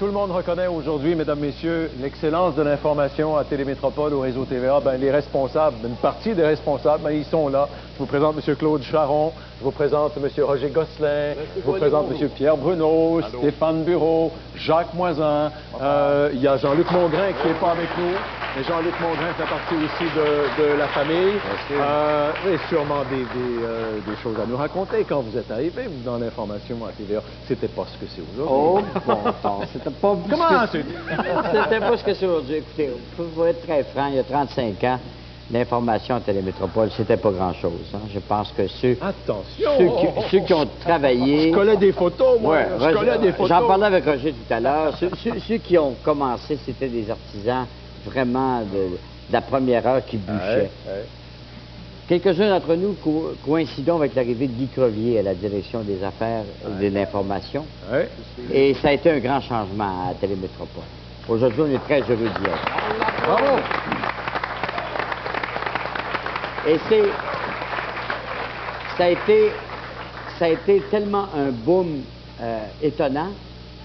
tout le monde reconnaît aujourd'hui, mesdames, messieurs, l'excellence de l'information à Télémétropole, au réseau TVA, ben, les responsables, une partie des responsables, ben, ils sont là. Je vous présente M. Claude Charron, je vous présente M. Roger Gosselin, je vous présente M. Pierre Bruno, Stéphane Bureau, Jacques Moisan. Il y a Jean-Luc Mongrain qui n'est pas avec nous, mais Jean-Luc Mongrain fait partie aussi de la famille. Et sûrement des choses à nous raconter quand vous êtes arrivé dans l'information à TVA. C'était pas ce que c'est aujourd'hui. Oh, bon temps, c'était pas... Comment C'était pas ce que c'est aujourd'hui. Écoutez, pour être très franc, il y a 35 ans, l'information à Télémétropole, c'était pas grand-chose. Hein. Je pense que ceux qui ont travaillé... Je collais des photos, moi. Ouais, je collais des photos. J'en parlais avec Roger tout à l'heure. Ceux qui ont commencé, c'était des artisans vraiment de la première heure qui bûchaient. Quelques-uns d'entre nous coïncidons avec l'arrivée de Guy Crevier à la direction des affaires et de l'information. Et ça a été un grand changement à Télémétropole. Aujourd'hui, on est très heureux d'y être. Bravo! Et ça a été tellement un boom étonnant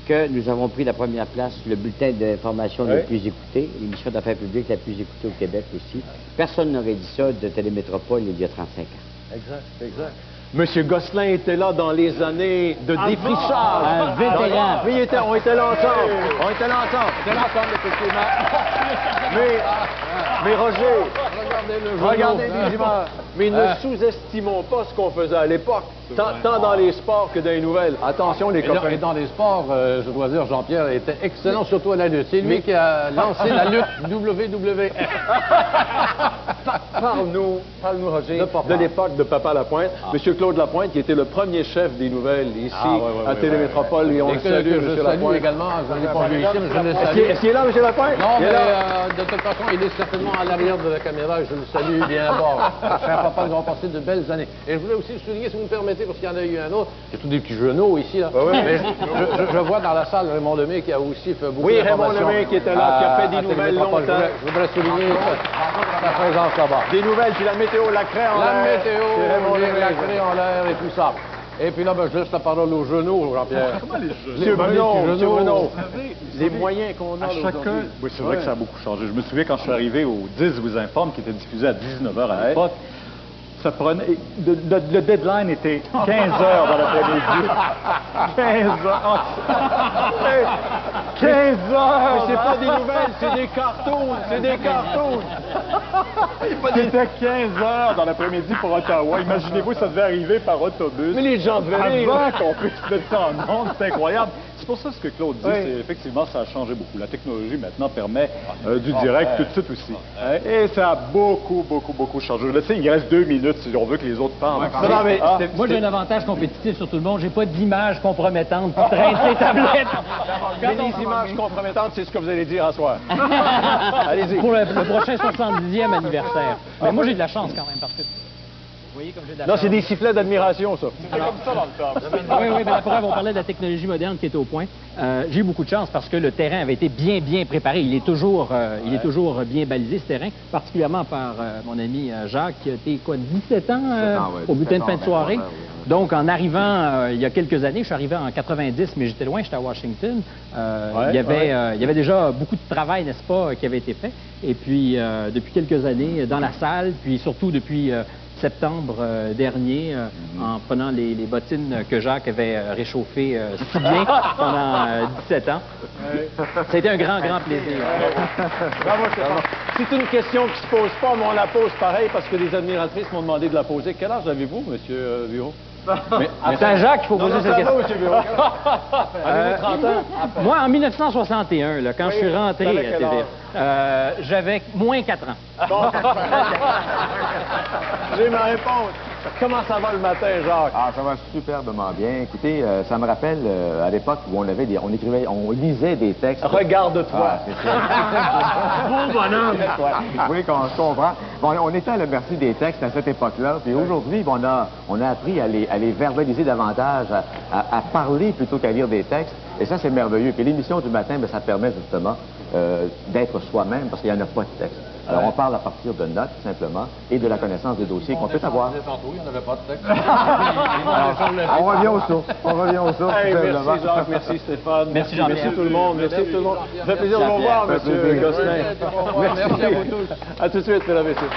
que nous avons pris la première place sur le bulletin d'information le plus écouté, l'émission d'affaires publiques la plus écoutée au Québec aussi. Personne n'aurait dit ça de Télémétropole il y a 35 ans. Exact. Monsieur Gosselin était là dans les années de défrichage. Un vétéran. Oui, on était là ensemble. On était là ensemble, effectivement. Mais Roger, regardez les images. Mais ne sous-estimons pas ce qu'on faisait à l'époque, tant dans les sports que dans les nouvelles. Attention, les copains. Et dans les sports, je dois dire, Jean-Pierre était excellent, surtout à la lutte. C'est lui qui a lancé la lutte WWF. Parle-nous, Roger, de l'époque de Papa Lapointe. Monsieur Claude Lapointe, qui était le premier chef des nouvelles ici, à Télémétropole, et on le salue, M. Lapointe. Également, je ne l'ai pas vu ici, mais je le salue. Est-ce qu'il est là, M. Lapointe? Non, mais de toute façon, il est certainement à l'arrière de la caméra, et je le salue bien à bord. Cher papa, nous avons passé de belles années. Et je voulais aussi le souligner, si vous me permettez, parce qu'il y en a eu un autre. Il y a tous des petits genoux ici, là. Mais je vois dans la salle Raymond Lemay qui a aussi fait beaucoup d'informations. Raymond Lemay qui était là, qui a fait des nouvelles longtemps. Je voudrais souligner sa présence là-bas. Des nouvelles, puis la météo, la craie en l'air. La météo, la craie en l'air et tout ça. Et puis là, je laisse la parole aux genoux, Jean-Pierre. Comment les genoux? Monsieur Bruno, les moyens qu'on a à chacun. Oui, c'est vrai que ça a beaucoup changé. Je me souviens quand je suis arrivé au 10 vous informe, qui était diffusé à 19h à l'époque. Ça prenait... Le deadline était 15 heures dans l'après-midi. 15 heures. 15 heures! Mais c'est pas des nouvelles, c'est des cartoons. C'est des cartoons. C'était 15 heures dans l'après-midi pour Ottawa. Imaginez-vous, ça devait arriver par autobus. Mais les gens devaient rire. Avant qu'on puisse mettre ça en ondes, c'est incroyable. C'est pour ça ce que Claude dit, c'est effectivement, ça a changé beaucoup. La technologie maintenant permet du direct tout de suite aussi. Et ça a beaucoup changé. Je le sais, il reste 2 minutes si on veut que les autres parlent. Moi, j'ai un avantage compétitif sur tout le monde. J'ai pas d'images compromettantes qui traînent ces tablettes. Mais les images compromettantes, c'est ce que vous allez dire à soir. Allez-y. Pour le prochain 70e anniversaire. Mais moi, j'ai de la chance quand même parce que... Vous voyez comme j'ai de la chance. Non, c'est des sifflets d'admiration, ça. C'est comme ça dans le temps. Oui, mais la preuve, on parlait de la technologie moderne qui était au point. J'ai eu beaucoup de chance parce que le terrain avait été bien préparé. Il est toujours bien balisé, ce terrain, particulièrement par mon ami Jacques, qui a été, 17 ans au bulletin de fin de soirée. Donc, en arrivant, il y a quelques années, je suis arrivé en 90, mais j'étais loin, j'étais à Washington. Il y avait déjà beaucoup de travail, n'est-ce pas, qui avait été fait. Et puis, depuis quelques années, dans la salle, puis surtout depuis... septembre dernier, en prenant les bottines que Jacques avait réchauffées si bien pendant 17 ans. Ça a été un grand plaisir. Bravo, Stéphane. C'est une question qui se pose pas, mais on la pose pareil parce que des admiratrices m'ont demandé de la poser. Quel âge avez-vous, Monsieur Bureau? C'est à Jacques qu'il faut poser cette question. M. Bureau. Avez-vous 30 ans? Moi, en 1961, là, quand je suis rentré à TVA, j'avais moins 4 ans. Bon. J'ai ma réponse. Comment ça va le matin, Jacques? Ah, ça va superbement bien. Écoutez, ça me rappelle à l'époque où on lisait des textes. Regarde-toi. Ah, c'est ça. Bon bonhomme. Oui, qu'on se comprend. Bon, on était à la merci des textes à cette époque-là. Puis aujourd'hui, on a appris à les verbaliser davantage, à parler plutôt qu'à lire des textes. Et ça, c'est merveilleux. Puis l'émission du matin, ça permet justement d'être soi-même parce qu'il n'y en a pas de texte. Alors, on parle à partir de notes, simplement, et de la connaissance des dossiers qu'on peut avoir. Tantôt, il n'y en avait pas de texte. On revient aux sources. On revient aux sources. Hey, tout simplement. merci Jacques, merci Stéphane. Merci Jean-Pierre. Merci tout le monde. Merci tout le monde. Ça fait plaisir de vous voir, Merci, M. Jean-Pierre. Gosselin. Merci à vous tous. À tout de suite, mesdames et messieurs.